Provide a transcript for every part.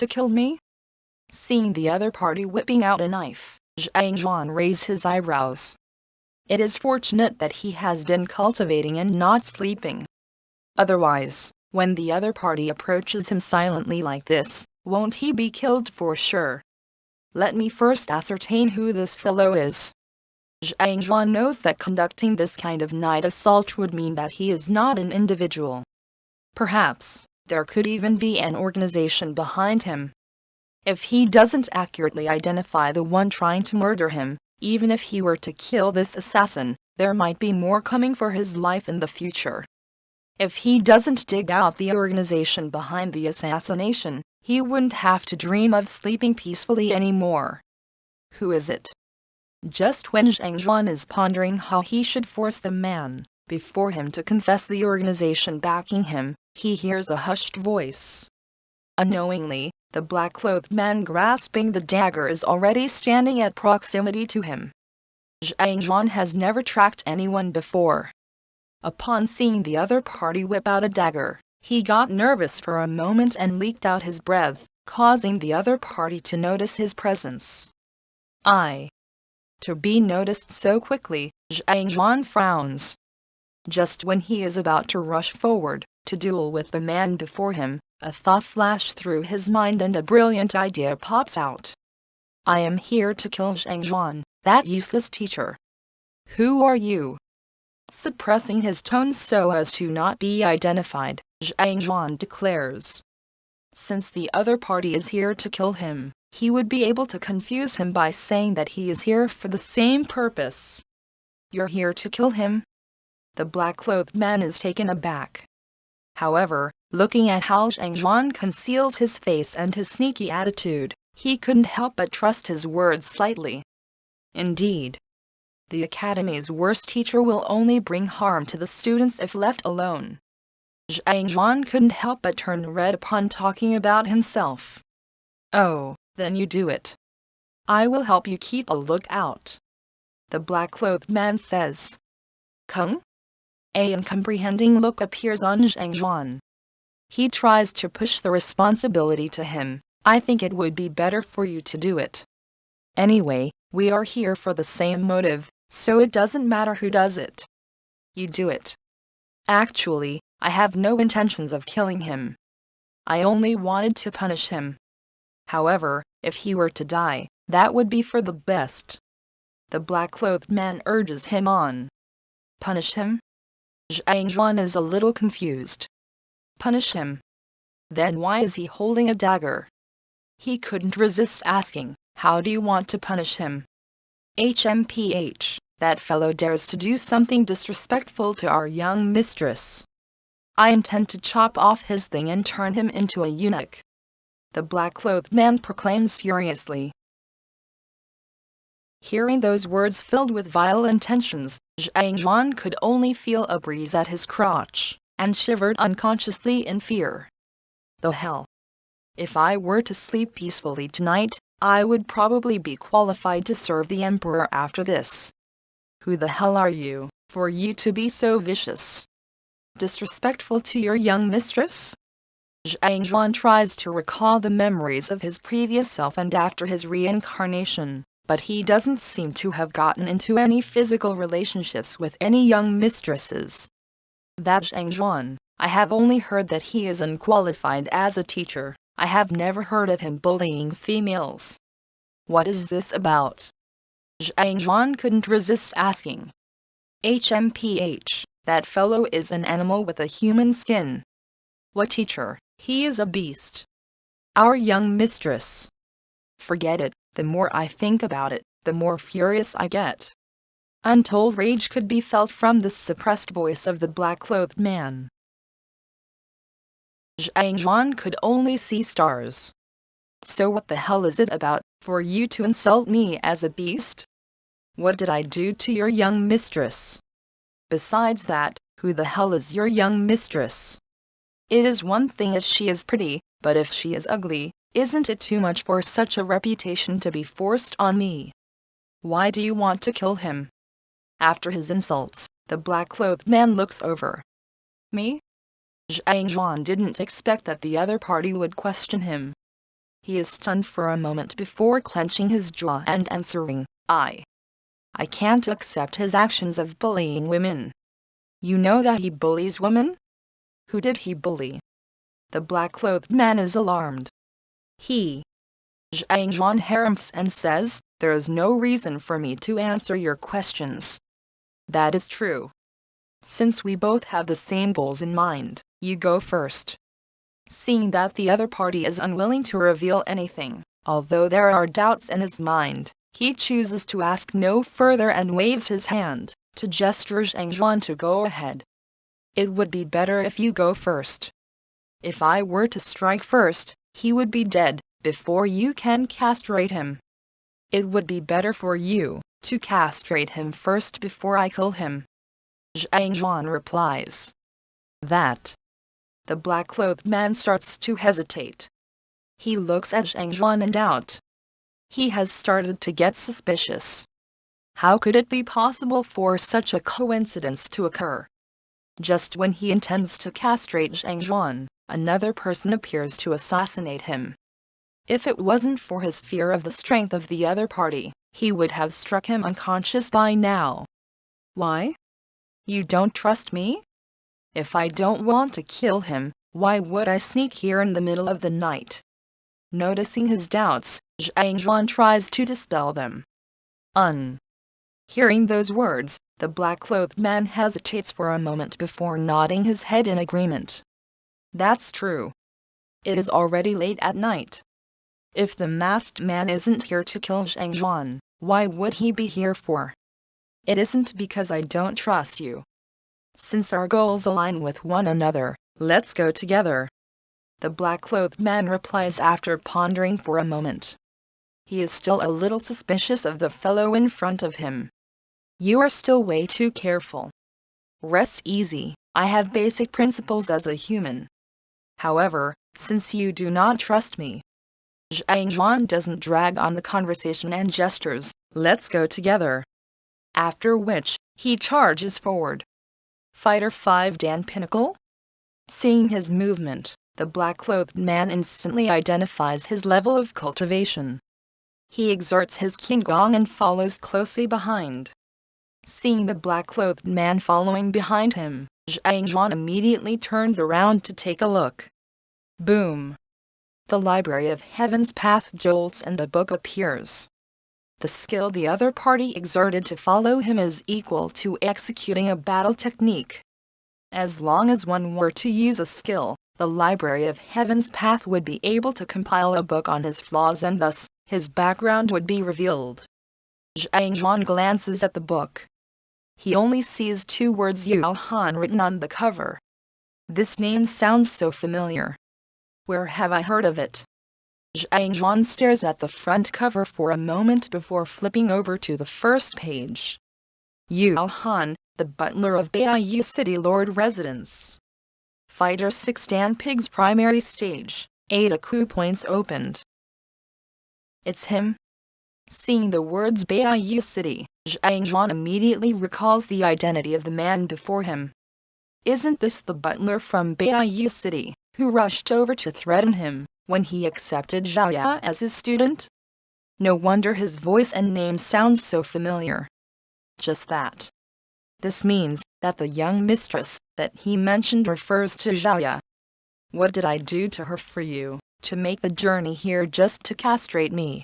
to kill me?" Seeing the other party whipping out a knife, Zhang Xuan raised his eyebrows. It is fortunate that he has been cultivating and not sleeping. Otherwise, when the other party approaches him silently like this, won't he be killed for sure? Let me first ascertain who this fellow is. Zhang Xuan knows that conducting this kind of night assault would mean that he is not an individual. Perhaps there could even be an organization behind him. If he doesn't accurately identify the one trying to murder him, even if he were to kill this assassin, there might be more coming for his life in the future. If he doesn't dig out the organization behind the assassination, he wouldn't have to dream of sleeping peacefully anymore. Who is it? Just when Zhang Xuan is pondering how he should force the man before him to confess the organization backing him, he hears a hushed voice. Unknowingly, the black-clothed man grasping the dagger is already standing at proximity to him. Zhang Xuan has never tracked anyone before. Upon seeing the other party whip out a dagger, he got nervous for a moment and leaked out his breath, causing the other party to notice his presence. To be noticed so quickly, Zhang Xuan frowns. Just when he is about to rush forward, to duel with the man before him, a thought flashed through his mind and a brilliant idea pops out. I am here to kill Zhang Xuan, that useless teacher. Who are you? Suppressing his tone so as to not be identified, Zhang Xuan declares. Since the other party is here to kill him, he would be able to confuse him by saying that he is here for the same purpose. You're here to kill him? The black-clothed man is taken aback. However, looking at how Zhang Xuan conceals his face and his sneaky attitude, he couldn't help but trust his words slightly. Indeed, the academy's worst teacher will only bring harm to the students if left alone. Zhang Xuan couldn't help but turn red upon talking about himself. Oh, then you do it. I will help you keep a lookout. The black-clothed man says. Kung? An uncomprehending look appears on Zhang Xuan. He tries to push the responsibility to him. I think it would be better for you to do it. Anyway, we are here for the same motive, so it doesn't matter who does it. You do it. Actually, I have no intentions of killing him. I only wanted to punish him. However, if he were to die, that would be for the best. The black-clothed man urges him on. Punish him? Zhang Xuan is a little confused. Punish him? Then why is he holding a dagger? He couldn't resist asking, how do you want to punish him? HMPH, that fellow dares to do something disrespectful to our young mistress. I intend to chop off his thing and turn him into a eunuch. The black-clothed man proclaims furiously. Hearing those words filled with vile intentions, Zhang Xuan could only feel a breeze at his crotch, and shivered unconsciously in fear. The hell! If I were to sleep peacefully tonight, I would probably be qualified to serve the emperor after this. Who the hell are you, for you to be so vicious? Disrespectful to your young mistress? Zhang Xuan tries to recall the memories of his previous self and after his reincarnation, but he doesn't seem to have gotten into any physical relationships with any young mistresses. That Zhang Xuan, I have only heard that he is unqualified as a teacher. I have never heard of him bullying females. What is this about? Zhang Xuan couldn't resist asking. HMPH, that fellow is an animal with a human skin. What teacher? He is a beast. Our young mistress. Forget it, the more I think about it, the more furious I get. Untold rage could be felt from the suppressed voice of the black-clothed man. Zhang Xuan could only see stars. So what the hell is it about, for you to insult me as a beast? What did I do to your young mistress? Besides that, who the hell is your young mistress? It is one thing if she is pretty, but if she is ugly, isn't it too much for such a reputation to be forced on me? Why do you want to kill him? After his insults, the black-clothed man looks over. Me? Zhang Xuan didn't expect that the other party would question him. He is stunned for a moment before clenching his jaw and answering, I can't accept his actions of bullying women. You know that he bullies women? Who did he bully? The black-clothed man is alarmed. Zhang Xuan harumphes and says, there is no reason for me to answer your questions. That is true. Since we both have the same goals in mind, you go first. Seeing that the other party is unwilling to reveal anything, although there are doubts in his mind, he chooses to ask no further and waves his hand, to gesture Zhang Xuan to go ahead. It would be better if you go first. If I were to strike first, he would be dead, before you can castrate him. It would be better for you, to castrate him first before I kill him. Zhang Xuan replies. That. The black-clothed man starts to hesitate. He looks at Zhang Xuan in doubt. He has started to get suspicious. How could it be possible for such a coincidence to occur? Just when he intends to castrate Zhang Xuan, another person appears to assassinate him. If it wasn't for his fear of the strength of the other party, he would have struck him unconscious by now. Why? You don't trust me? If I don't want to kill him, why would I sneak here in the middle of the night? Noticing his doubts, Zhang Xuan tries to dispel them. Hearing those words, the black-clothed man hesitates for a moment before nodding his head in agreement. That's true. It is already late at night. If the masked man isn't here to kill Zhang Xuan, why would he be here for? It isn't because I don't trust you. Since our goals align with one another, let's go together. The black-clothed man replies after pondering for a moment. He is still a little suspicious of the fellow in front of him. You are still way too careful. Rest easy, I have basic principles as a human. However, since you do not trust me, Zhang Xuan doesn't drag on the conversation and gestures, let's go together. After which, he charges forward. Fighter 5 Dan Pinnacle? Seeing his movement, the black-clothed man instantly identifies his level of cultivation. He exerts his qigong and follows closely behind. Seeing the black-clothed man following behind him, Zhang Xuan immediately turns around to take a look. Boom! The Library of Heaven's path jolts and a book appears. The skill the other party exerted to follow him is equal to executing a battle technique. As long as one were to use a skill, the Library of Heaven's path would be able to compile a book on his flaws and thus, his background would be revealed. Zhang Xuan glances at the book. He only sees 2 words Yao Han written on the cover. This name sounds so familiar. Where have I heard of it? Zhang Xuan stares at the front cover for a moment before flipping over to the first page. Yao Han, the butler of Baiyu City Lord Residence. Fighter 6 Dan Pig's primary stage, 8 AQ points opened. It's him. Seeing the words Baiyu City, Zhang Xuan immediately recalls the identity of the man before him. Isn't this the butler from Baiyu City, who rushed over to threaten him, when he accepted Zhao Ya as his student? No wonder his voice and name sounds so familiar. Just that. This means that the young mistress that he mentioned refers to Zhao Ya. What did I do to her for you, to make the journey here just to castrate me?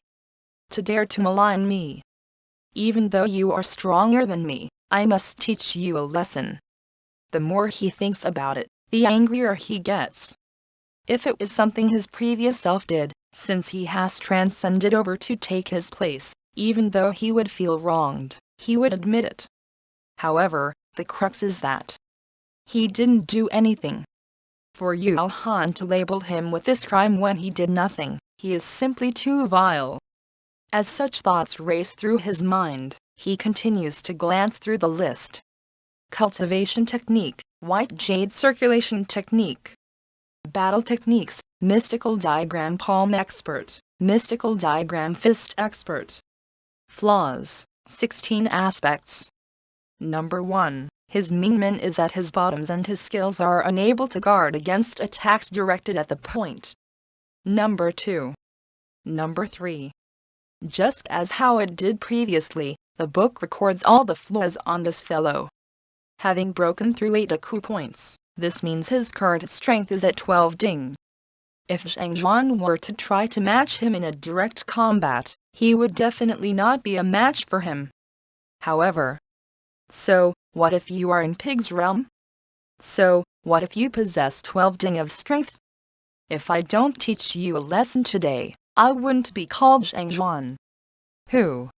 To dare to malign me? Even though you are stronger than me, I must teach you a lesson. The more he thinks about it, the angrier he gets. If it is something his previous self did, since he has transcended over to take his place, even though he would feel wronged, he would admit it. However, the crux is that he didn't do anything. For Yao Han to label him with this crime when he did nothing, he is simply too vile. As such thoughts race through his mind, he continues to glance through the list. Cultivation technique, white jade circulation technique. Battle techniques, mystical diagram palm expert, mystical diagram fist expert. Flaws, 16 aspects. Number 1. His Mingmen is at his bottoms and his skills are unable to guard against attacks directed at the point. Number 2. Number 3. Just as how it did previously, the book records all the flaws on this fellow. Having broken through 8 IQ points, this means his current strength is at 12 ding. If Zhang Xuan were to try to match him in a direct combat, he would definitely not be a match for him. However, so, what if you are in Pig's realm? So, what if you possess 12 ding of strength? If I don't teach you a lesson today, I wouldn't be called Zhang Xuan. Who?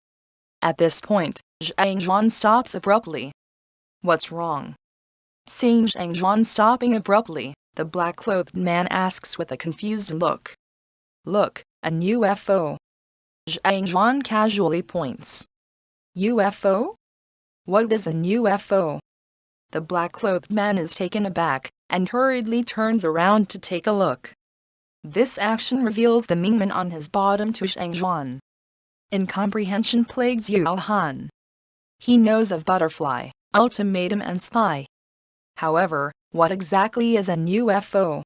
At this point, Zhang Xuan stops abruptly. What's wrong? Seeing Zhang Xuan stopping abruptly, the black-clothed man asks with a confused look. Look, an UFO. Zhang Xuan casually points. UFO? What is an UFO? The black-clothed man is taken aback, and hurriedly turns around to take a look. This action reveals the Mingmen on his bottom to Zhang Xuan. Incomprehension plagues Yao Han. He knows of butterfly, ultimatum and spy. However, what exactly is an UFO?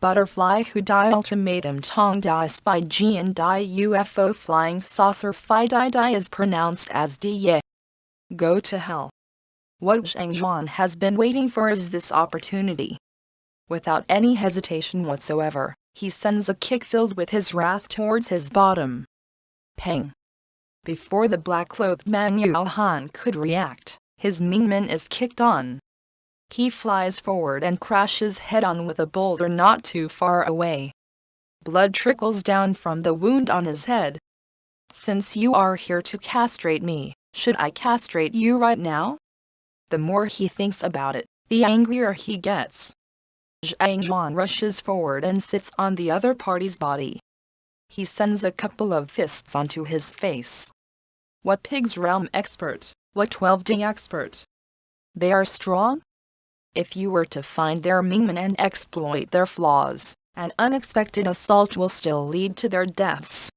Butterfly who die ultimatum tong die spy jian die UFO flying saucer phi die is pronounced as die. Go to hell. What Zhang Xuan has been waiting for is this opportunity. Without any hesitation whatsoever, he sends a kick filled with his wrath towards his bottom. Peng. Before the black-clothed man Yao Han could react, his Mingmen is kicked on. He flies forward and crashes head-on with a boulder not too far away. Blood trickles down from the wound on his head. Since you are here to castrate me, should I castrate you right now? The more he thinks about it, the angrier he gets. Zhang Xuan rushes forward and sits on the other party's body. He sends a couple of fists onto his face. What Pig's realm expert, what 12 ding expert? They are strong? If you were to find their Mingmen and exploit their flaws, an unexpected assault will still lead to their deaths.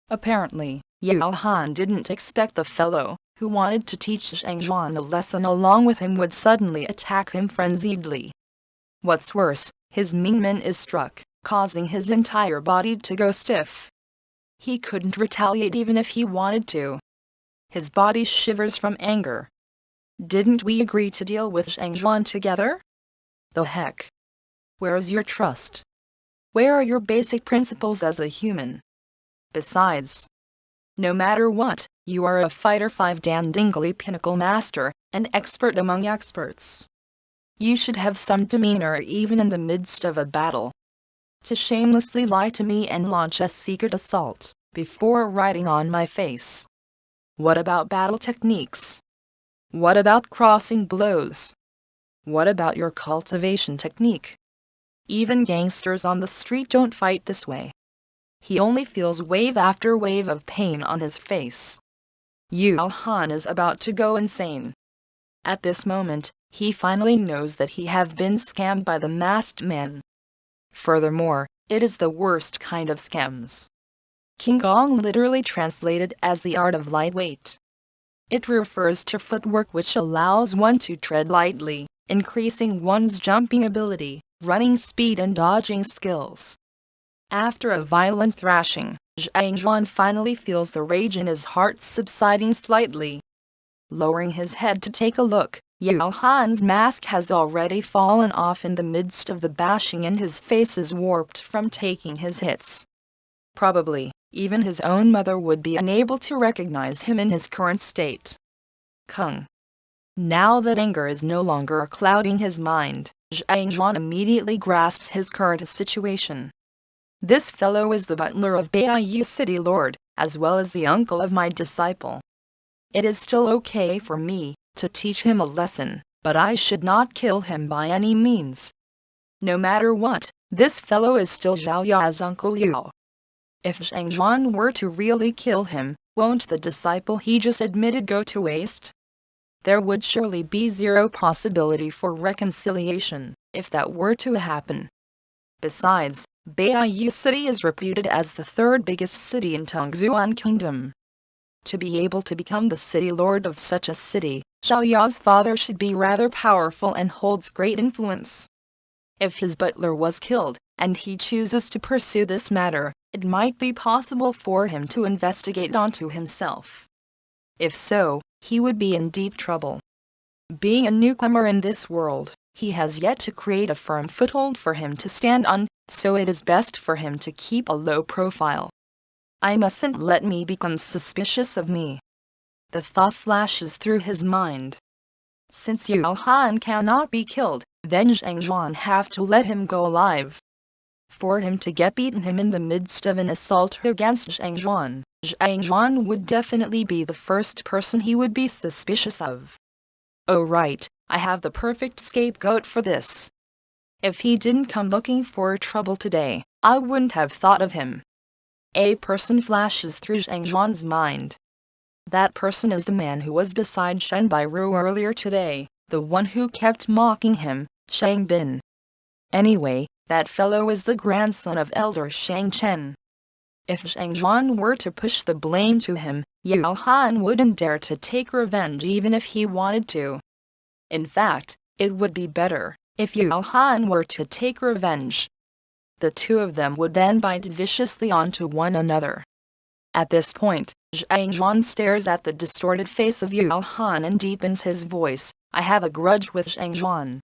Apparently, Yao Han didn't expect the fellow, who wanted to teach Zhang Xuan a lesson along with him, would suddenly attack him frenziedly. What's worse, his Mingmen is struck, causing his entire body to go stiff. He couldn't retaliate even if he wanted to. His body shivers from anger. Didn't we agree to deal with Zhang Xuan together? The heck? Where's your trust? Where are your basic principles as a human? Besides, no matter what, you are a fighter 5 dan dingli pinnacle master, an expert among experts. You should have some demeanor even in the midst of a battle. To shamelessly lie to me and launch a secret assault, before riding on my face. What about battle techniques? What about crossing blows? What about your cultivation technique? Even gangsters on the street don't fight this way. He only feels wave after wave of pain on his face. Yao Han is about to go insane. At this moment, he finally knows that he have been scammed by the masked men. Furthermore, it is the worst kind of scams. Qigong literally translated as the art of lightweight. It refers to footwork which allows one to tread lightly, increasing one's jumping ability, running speed and dodging skills. After a violent thrashing, Zhang Xuan finally feels the rage in his heart subsiding slightly. Lowering his head to take a look, Yao Han's mask has already fallen off in the midst of the bashing and his face is warped from taking his hits. Probably, even his own mother would be unable to recognize him in his current state. Kung. Now that anger is no longer clouding his mind, Zhang Xuan immediately grasps his current situation. This fellow is the butler of Baiyu City Lord, as well as the uncle of my disciple. It is still okay for me to teach him a lesson, but I should not kill him by any means. No matter what, this fellow is still Zhao Ya's uncle Liu. If Zhang Xuan were to really kill him, won't the disciple he just admitted go to waste? There would surely be zero possibility for reconciliation, if that were to happen. Besides, Baiyu City is reputed as the third biggest city in Tongxuan Kingdom. To be able to become the city lord of such a city, Zhao Ya's father should be rather powerful and holds great influence. If his butler was killed, and he chooses to pursue this matter, it might be possible for him to investigate onto himself. If so, he would be in deep trouble. Being a newcomer in this world, he has yet to create a firm foothold for him to stand on, so it is best for him to keep a low profile. I mustn't let me become suspicious of me. The thought flashes through his mind. Since Yao Han cannot be killed, then Zhang Xuan have to let him go alive. For him to get beaten him in the midst of an assault against Zhang Xuan would definitely be the first person he would be suspicious of. Oh right, I have the perfect scapegoat for this. If he didn't come looking for trouble today, I wouldn't have thought of him. A person flashes through Zhang Xuan's mind. That person is the man who was beside Shen Bairu earlier today, the one who kept mocking him, Shang Bin. Anyway, that fellow is the grandson of Elder Shang Chen. If Zhang Xuan were to push the blame to him, Yao Han wouldn't dare to take revenge even if he wanted to. In fact, it would be better if Yao Han were to take revenge. The two of them would then bite viciously onto one another. At this point, Zhang Xuan stares at the distorted face of Yao Han and deepens his voice. I have a grudge with Zhang Xuan.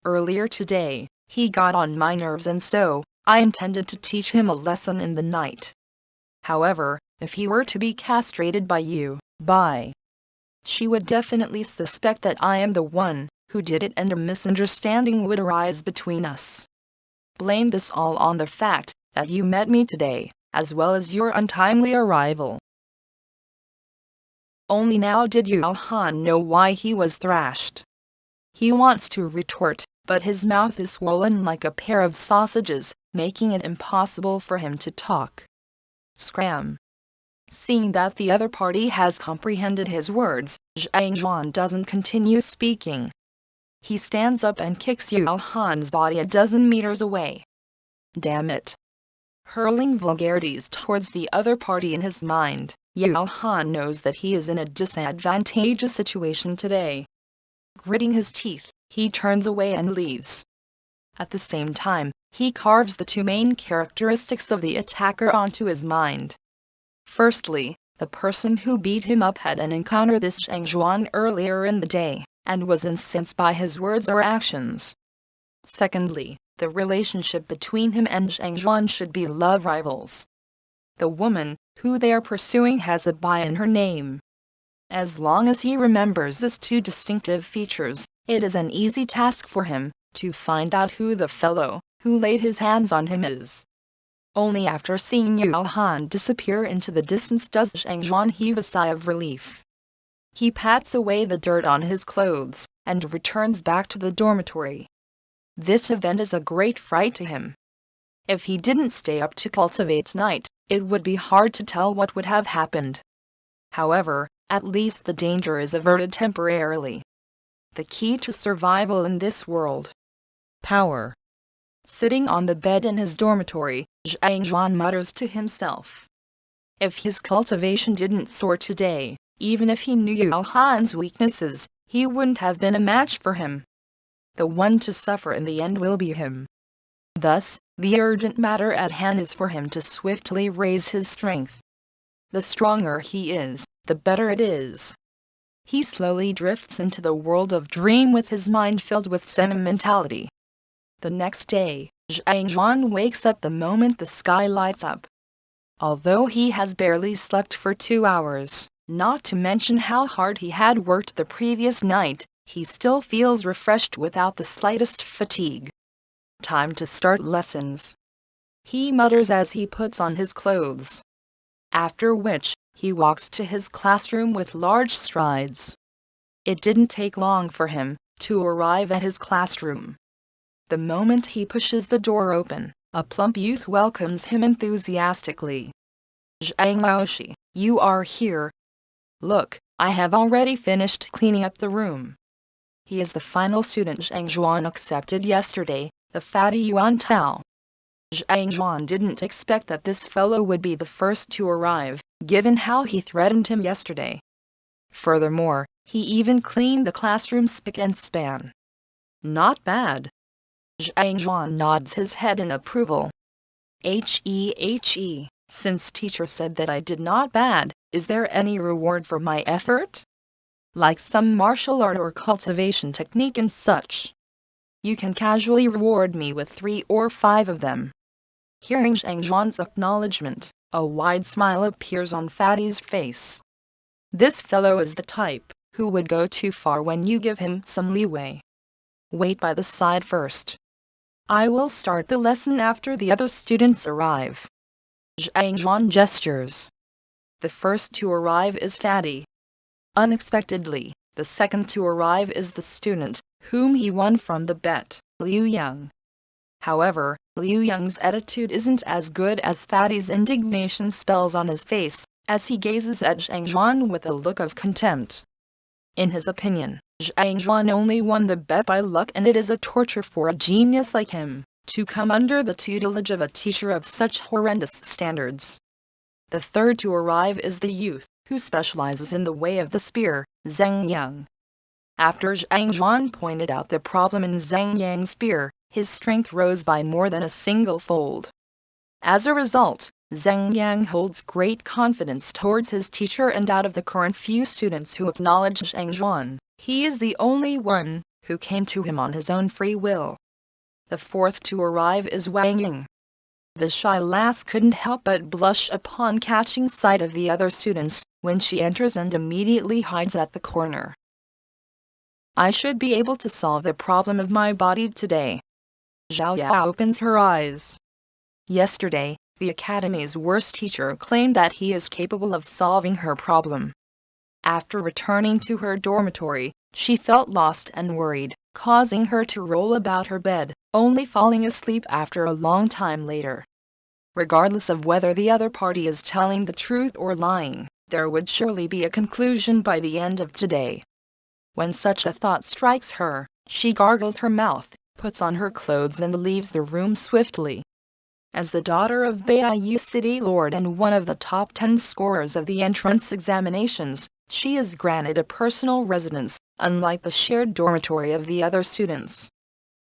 Earlier today, he got on my nerves and so, I intended to teach him a lesson in the night. However, if he were to be castrated by you, she would definitely suspect that I am the one who did it and a misunderstanding would arise between us. Blame this all on the fact that you met me today, as well as your untimely arrival. Only now did Yao Han know why he was thrashed. He wants to retort, but his mouth is swollen like a pair of sausages, making it impossible for him to talk. Scram. Seeing that the other party has comprehended his words, Zhang Xuan doesn't continue speaking. He stands up and kicks Yao Han's body a dozen meters away. Damn it. Hurling vulgarities towards the other party in his mind, Yao Han knows that he is in a disadvantageous situation today. Gritting his teeth, he turns away and leaves. At the same time, he carves the two main characteristics of the attacker onto his mind. Firstly, the person who beat him up had an encounter with Zhang Xuan earlier in the day, and was incensed by his words or actions. Secondly, the relationship between him and Zhang Xuan should be love rivals. The woman who they are pursuing has a Bai in her name. As long as he remembers these two distinctive features, it is an easy task for him to find out who the fellow who laid his hands on him is. Only after seeing Yao Han disappear into the distance does Zhang Xuan heave a sigh of relief. He pats away the dirt on his clothes and returns back to the dormitory. This event is a great fright to him. If he didn't stay up to cultivate night, it would be hard to tell what would have happened. However, at least the danger is averted temporarily. The key to survival in this world. Power. Sitting on the bed in his dormitory, Zhang Xuan mutters to himself. If his cultivation didn't soar today, even if he knew Yao Han's weaknesses, he wouldn't have been a match for him. The one to suffer in the end will be him. Thus, the urgent matter at hand is for him to swiftly raise his strength. The stronger he is, the better it is. He slowly drifts into the world of dream with his mind filled with sentimentality. The next day, Zhang Xuan wakes up the moment the sky lights up. Although he has barely slept for 2 hours, not to mention how hard he had worked the previous night, he still feels refreshed without the slightest fatigue. Time to start lessons. He mutters as he puts on his clothes. After which, he walks to his classroom with large strides. It didn't take long for him to arrive at his classroom. The moment he pushes the door open, a plump youth welcomes him enthusiastically. Zhang Laoshi, you are here. Look, I have already finished cleaning up the room. He is the final student Zhang Xuan accepted yesterday, the fatty Yuan Tao. Zhang Xuan didn't expect that this fellow would be the first to arrive, given how he threatened him yesterday. Furthermore, he even cleaned the classroom spick and span. Not bad. Zhang Xuan nods his head in approval. He, since teacher said that I did not bad, is there any reward for my effort? Like some martial art or cultivation technique and such. You can casually reward me with 3 or 5 of them. Hearing Zhang Xuan's acknowledgement, a wide smile appears on Fatty's face. This fellow is the type who would go too far when you give him some leeway. Wait by the side first. I will start the lesson after the other students arrive. Zhang Xuan gestures. The first to arrive is Fatty. Unexpectedly, the second to arrive is the student, whom he won from the bet, Liu Yang. However, Liu Yang's attitude isn't as good as Fatty's. Indignation spells on his face, as he gazes at Zhang Xuan with a look of contempt. In his opinion, Zhang Xuan only won the bet by luck, and it is a torture for a genius like him to come under the tutelage of a teacher of such horrendous standards. The third to arrive is the youth, who specializes in the way of the spear, Zheng Yang. After Zhang Xuan pointed out the problem in Zheng Yang's spear, his strength rose by more than a single fold. As a result, Zheng Yang holds great confidence towards his teacher, and out of the current few students who acknowledge Zhang Xuan, he is the only one who came to him on his own free will. The fourth to arrive is Ying. The shy lass couldn't help but blush upon catching sight of the other students when she enters and immediately hides at the corner. I should be able to solve the problem of my body today. Zhao Ya opens her eyes. Yesterday, the academy's worst teacher claimed that he is capable of solving her problem. After returning to her dormitory, she felt lost and worried, causing her to roll about her bed, only falling asleep after a long time later. Regardless of whether the other party is telling the truth or lying, there would surely be a conclusion by the end of today. When such a thought strikes her, she gargles her mouth, puts on her clothes and leaves the room swiftly. As the daughter of Baiyu City Lord and one of the top 10 scorers of the entrance examinations, she is granted a personal residence, unlike the shared dormitory of the other students.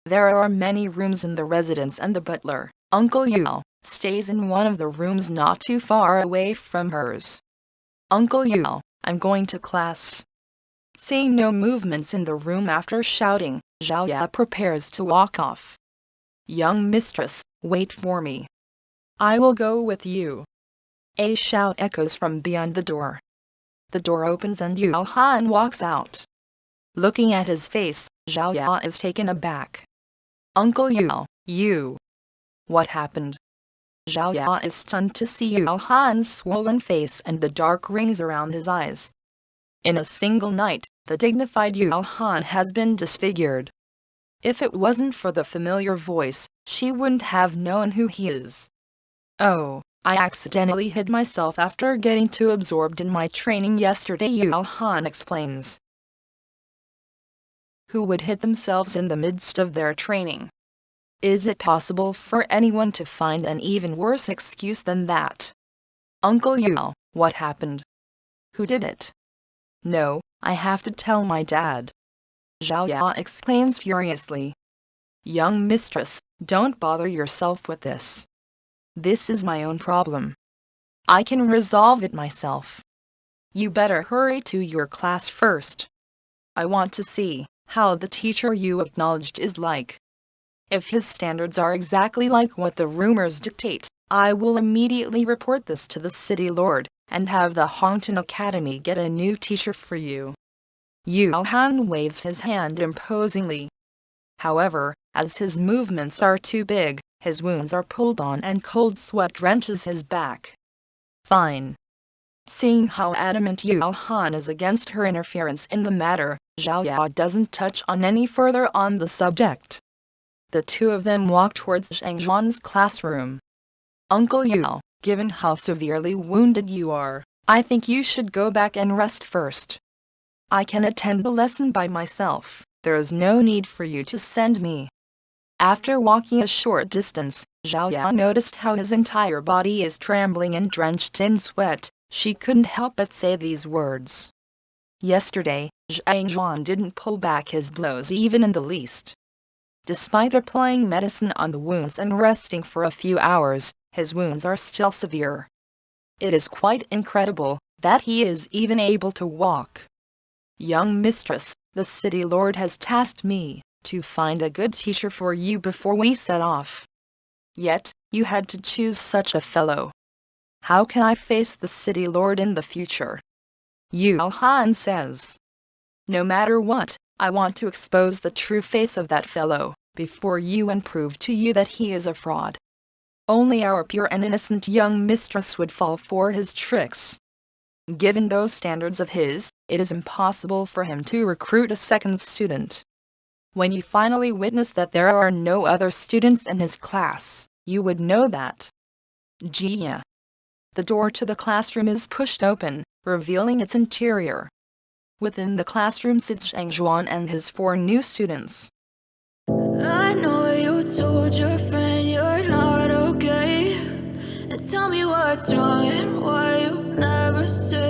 There are many rooms in the residence, and the butler, Uncle Yao, stays in one of the rooms not too far away from hers. Uncle Yao, I'm going to class. Seeing no movements in the room after shouting, Zhao Ya prepares to walk off. Young mistress, wait for me. I will go with you. A shout echoes from beyond the door. The door opens and Yao Han walks out. Looking at his face, Zhao Ya is taken aback. Uncle Yao, you. What happened? Zhao Ya is stunned to see Yao Han's swollen face and the dark rings around his eyes. In a single night, the dignified Yao Han has been disfigured. If it wasn't for the familiar voice, she wouldn't have known who he is. Oh, I accidentally hid myself after getting too absorbed in my training yesterday, Yao Han explains. Who would hit themselves in the midst of their training? Is it possible for anyone to find an even worse excuse than that? Uncle Yao, what happened? Who did it? No, I have to tell my dad. Zhao Ya exclaims furiously. Young mistress, don't bother yourself with this. This is my own problem. I can resolve it myself. You better hurry to your class first. I want to see how the teacher you acknowledged is like. If his standards are exactly like what the rumors dictate, I will immediately report this to the city lord, and have the Hongtian Academy get a new teacher for you. Yao Han waves his hand imposingly. However, as his movements are too big, his wounds are pulled on and cold sweat drenches his back. Fine. Seeing how adamant Yao Han is against her interference in the matter, Zhao Ya doesn't touch on any further on the subject. The two of them walk towards Zhang Xuan's classroom. Uncle Yao, given how severely wounded you are, I think you should go back and rest first. I can attend the lesson by myself, there is no need for you to send me. After walking a short distance, Zhao Ya noticed how his entire body is trembling and drenched in sweat. She couldn't help but say these words. Yesterday, Zhang Xuan didn't pull back his blows even in the least. Despite applying medicine on the wounds and resting for a few hours, his wounds are still severe. It is quite incredible that he is even able to walk. Young mistress, the city lord has tasked me to find a good teacher for you before we set off. Yet, you had to choose such a fellow. How can I face the city lord in the future? Yao Han says. No matter what, I want to expose the true face of that fellow before you and prove to you that he is a fraud. Only our pure and innocent young mistress would fall for his tricks. Given those standards of his, it is impossible for him to recruit a second student. When you finally witness that there are no other students in his class, you would know that. Jia. The door to the classroom is pushed open, revealing its interior. Within the classroom sits Zhang Xuan and his 4 new students. I know you told your friend you're not okay, and tell me what's wrong and why you never say.